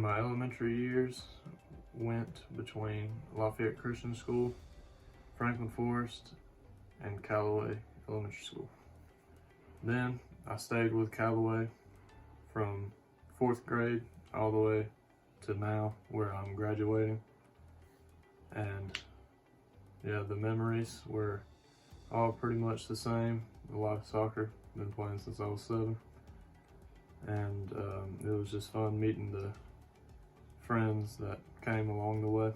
My elementary years went between Lafayette Christian School, Franklin Forest, and Callaway Elementary School. Then I stayed with Callaway from 4th grade all the way to now, where I'm graduating. And yeah, the memories were all pretty much the same. A lot of soccer, been playing since I was 7. And it was just fun meeting the friends that came along the way.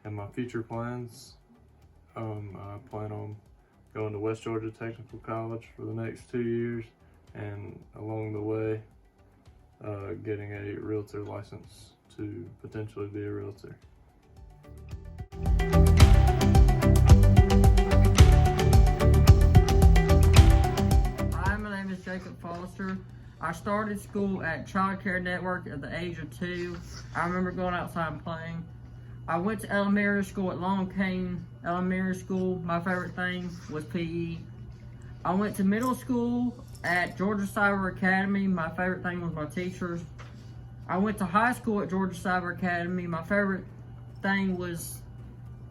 And my future plans, I plan on going to West Georgia Technical College for the next 2 years, and along the way getting a realtor license to potentially be a realtor. Hi, my name is Jacob Foster. I started school at Child Care Network at the age of 2. I remember going outside and playing. I went to elementary school at Long Cane Elementary School. My favorite thing was PE. I went to middle school at Georgia Cyber Academy. My favorite thing was my teachers. I went to high school at Georgia Cyber Academy. My favorite thing was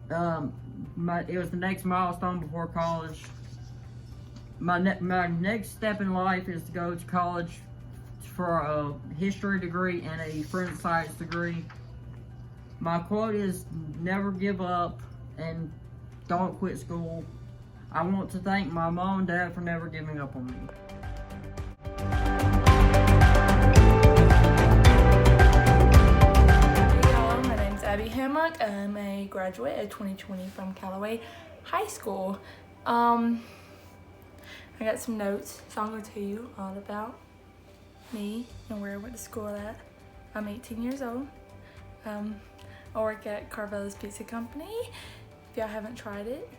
it was the next milestone before college. My next step in life is to go to college for a history degree and a forensic science degree. My quote is never give up and don't quit school. I want to thank my mom and dad for never giving up on me. Hey y'all, my name's Abby Hammock. I'm a graduate of 2020 from Callaway High School. I got some notes, so I'm going to tell you all about me and where I went to school at. I'm 18 years old. I work at Carvella's Pizza Company. If y'all haven't tried it,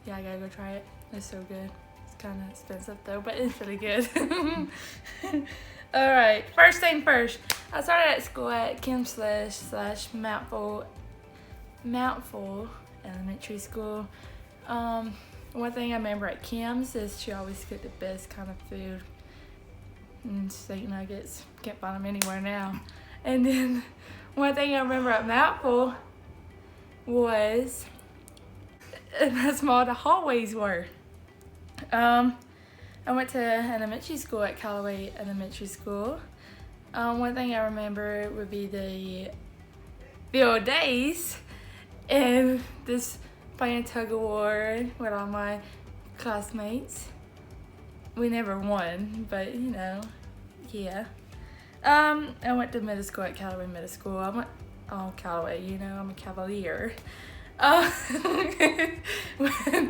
yeah, I gotta go try it. It's so good. It's kind of expensive though, but it's really good. Alright, first thing first. I started at school at Kim slash Mountful Elementary School. One thing I remember at Kim's is she always cooked the best kind of food. And steak nuggets, can't find them anywhere now. And then one thing I remember at Mountful was how small the hallways were. I went to elementary school at Callaway Elementary School. One thing I remember would be the field days and this playing tug of war with all my classmates. We never won, but you know, yeah. I went to middle school at Callaway Middle School. I went, Callaway, you know, I'm a Cavalier. One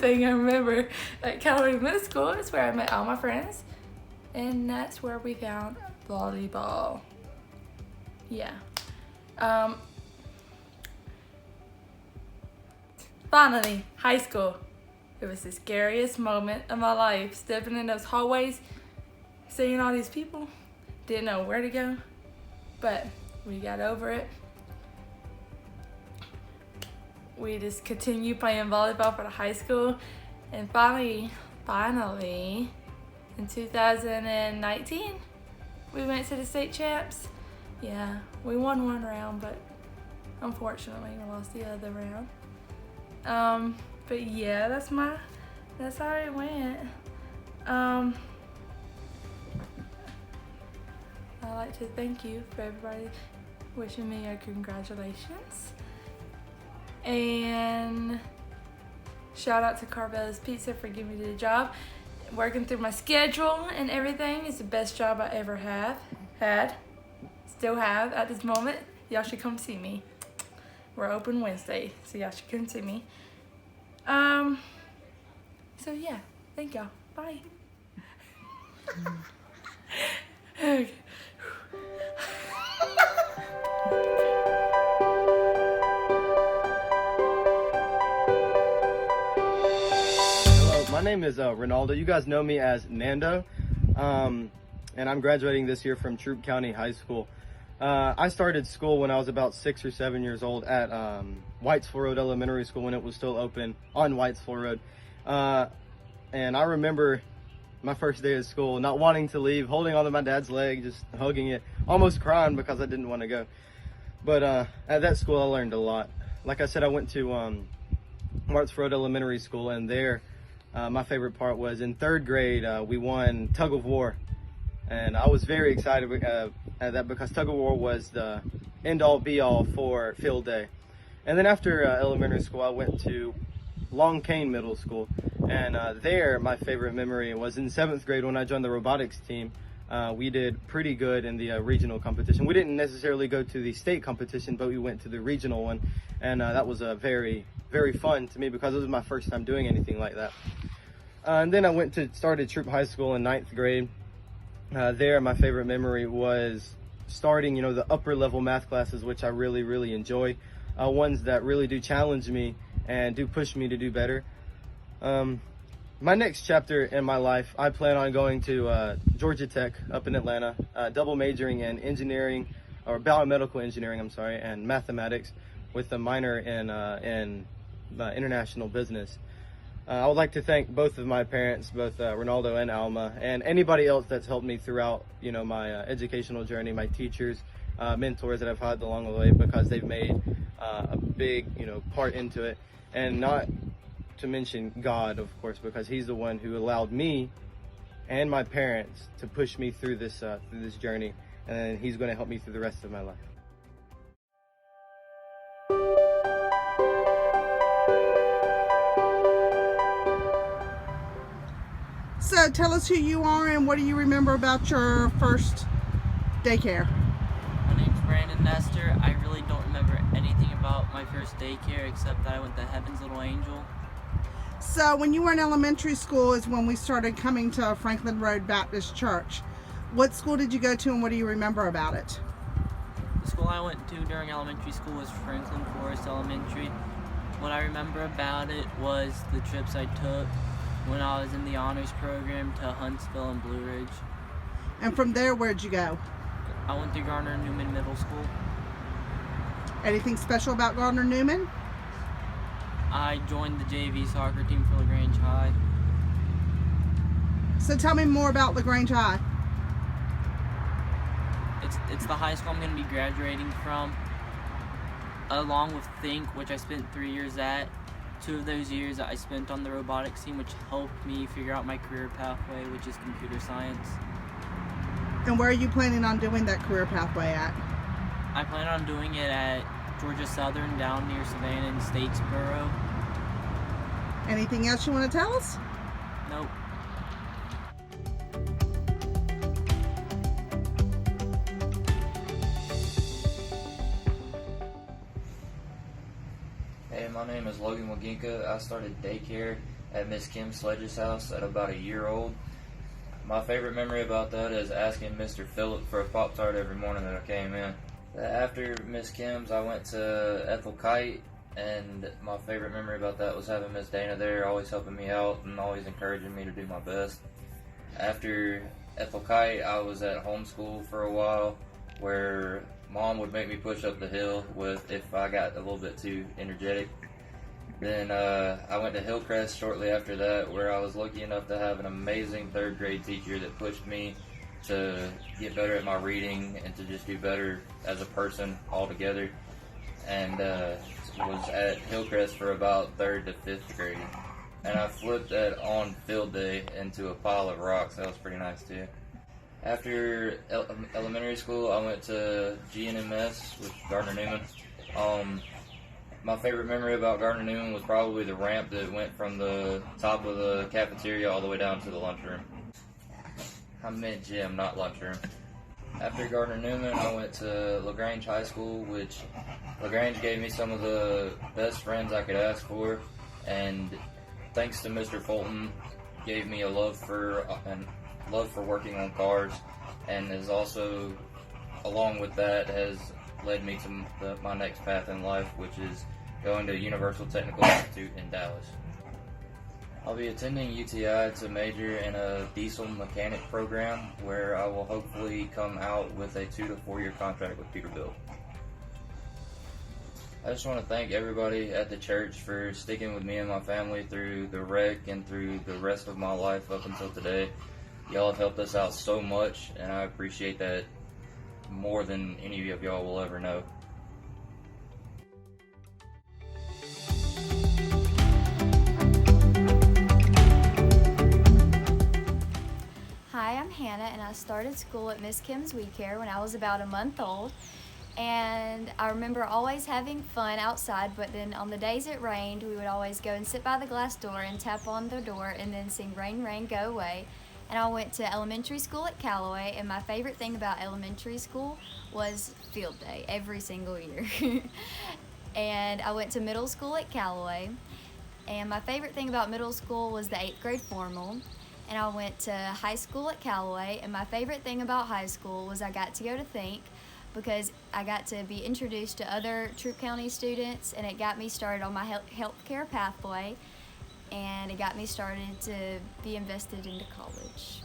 thing I remember at Callaway Middle School is where I met all my friends, and that's where we found volleyball. Yeah. Finally, high school. It was the scariest moment of my life, stepping in those hallways, seeing all these people. Didn't know where to go, but we got over it. We just continued playing volleyball for the high school, and finally, in 2019, we went to the state champs. Yeah, we won one round, but unfortunately, we lost the other round. But yeah, that's how it went. I'd like to thank you for everybody wishing me a congratulations. And shout out to Carvella's Pizza for giving me the job. Working through my schedule and everything is the best job I ever had. Still have at this moment. Y'all should come see me. We're open Wednesday, so y'all should come see me. So yeah, thank y'all. Bye. Okay. Hello, my name is Ronaldo. You guys know me as Nando, and I'm graduating this year from Troup County High School. I started school when I was about 6 or 7 years old at Whitesville Road Elementary School when it was still open on Whitesville Road. And I remember my first day of school, not wanting to leave, holding onto my dad's leg, just hugging it, almost crying because I didn't want to go. But at that school, I learned a lot. Like I said, I went to Marks Road Elementary School, and there, my favorite part was in 3rd grade, we won tug of war. And I was very excited at that because tug of war was the end-all be-all for field day. And then after elementary school, I went to Long Cane Middle School. And there, my favorite memory was in 7th grade when I joined the robotics team. We did pretty good in the regional competition. We didn't necessarily go to the state competition, but we went to the regional one. And that was very, very fun to me because it was my first time doing anything like that. And then I started Troop High School in 9th grade. There, my favorite memory was starting, the upper level math classes, which I really, really enjoy. Ones that really do challenge me and do push me to do better. My next chapter in my life, I plan on going to Georgia Tech up in Atlanta, double majoring in engineering, or biomedical engineering, and mathematics with a minor in international business. I would like to thank both of my parents, both Ronaldo and Alma, and anybody else that's helped me throughout, my educational journey, my teachers, mentors that I've had along the way, because they've made a big, part into it. And not to mention God, of course, because He's the one who allowed me and my parents to push me through this journey, and He's going to help me through the rest of my life. So tell us who you are and what do you remember about your first daycare? My name's Brandon Nestor. I really don't remember anything about my first daycare except that I went to Heaven's Little Angel. So when you were in elementary school is when we started coming to Franklin Road Baptist Church. What school did you go to and what do you remember about it? The school I went to during elementary school was Franklin Forest Elementary. What I remember about it was the trips I took when I was in the honors program to Huntsville and Blue Ridge. And from there, where'd you go? I went to Gardner Newman Middle School. Anything special about Gardner Newman? I joined the JV soccer team for LaGrange High. So tell me more about LaGrange High. It's the high school I'm going to be graduating from, along with Think, which I spent 3 years at. 2 of those years I spent on the robotics team, which helped me figure out my career pathway, which is computer science. And where are you planning on doing that career pathway at? I plan on doing it at Georgia Southern down near Savannah and Statesboro. Anything else you want to tell us? Nope. Hey, my name is Logan Waginka. I started daycare at Miss Kim Sledge's house at about a year old. My favorite memory about that is asking Mr. Phillip for a Pop-Tart every morning that I came in. After Miss Kim's, I went to Ethel Kite, and my favorite memory about that was having Miss Dana there, always helping me out and always encouraging me to do my best. After Ethel Kite, I was at homeschool for a while, where Mom would make me push up the hill if I got a little bit too energetic. Then I went to Hillcrest shortly after that, where I was lucky enough to have an amazing 3rd grade teacher that pushed me to get better at my reading and to just do better as a person altogether. And was at Hillcrest for about 3rd to 5th grade. And I flipped that on field day into a pile of rocks. That was pretty nice too. After elementary school, I went to GNMS with Gardner Newman. My favorite memory about Gardner Newman was probably the ramp that went from the top of the cafeteria all the way down to the lunchroom. I meant gym, not lunchroom. After Gardner Newman, I went to LaGrange High School, which LaGrange gave me some of the best friends I could ask for, and thanks to Mr. Fulton, gave me a love for working on cars, and is also, along with that, has led me to my next path in life, which is going to Universal Technical Institute in Dallas. I'll be attending UTI to major in a diesel mechanic program, where I will hopefully come out with a 2 to 4 year contract with Peterbilt. I just want to thank everybody at the church for sticking with me and my family through the wreck and through the rest of my life up until today. Y'all have helped us out so much, and I appreciate that more than any of y'all will ever know. Hi, I'm Hannah, and I started school at Miss Kim's We Care when I was about a month old. And I remember always having fun outside, but then on the days it rained, we would always go and sit by the glass door and tap on the door and then sing Rain, Rain, Go Away. And I went to elementary school at Callaway, and my favorite thing about elementary school was field day every single year. And I went to middle school at Callaway, and my favorite thing about middle school was the 8th grade formal. And I went to high school at Callaway, and my favorite thing about high school was I got to go to Think, because I got to be introduced to other Troup County students, and it got me started on my healthcare pathway, and it got me started to be invested into college.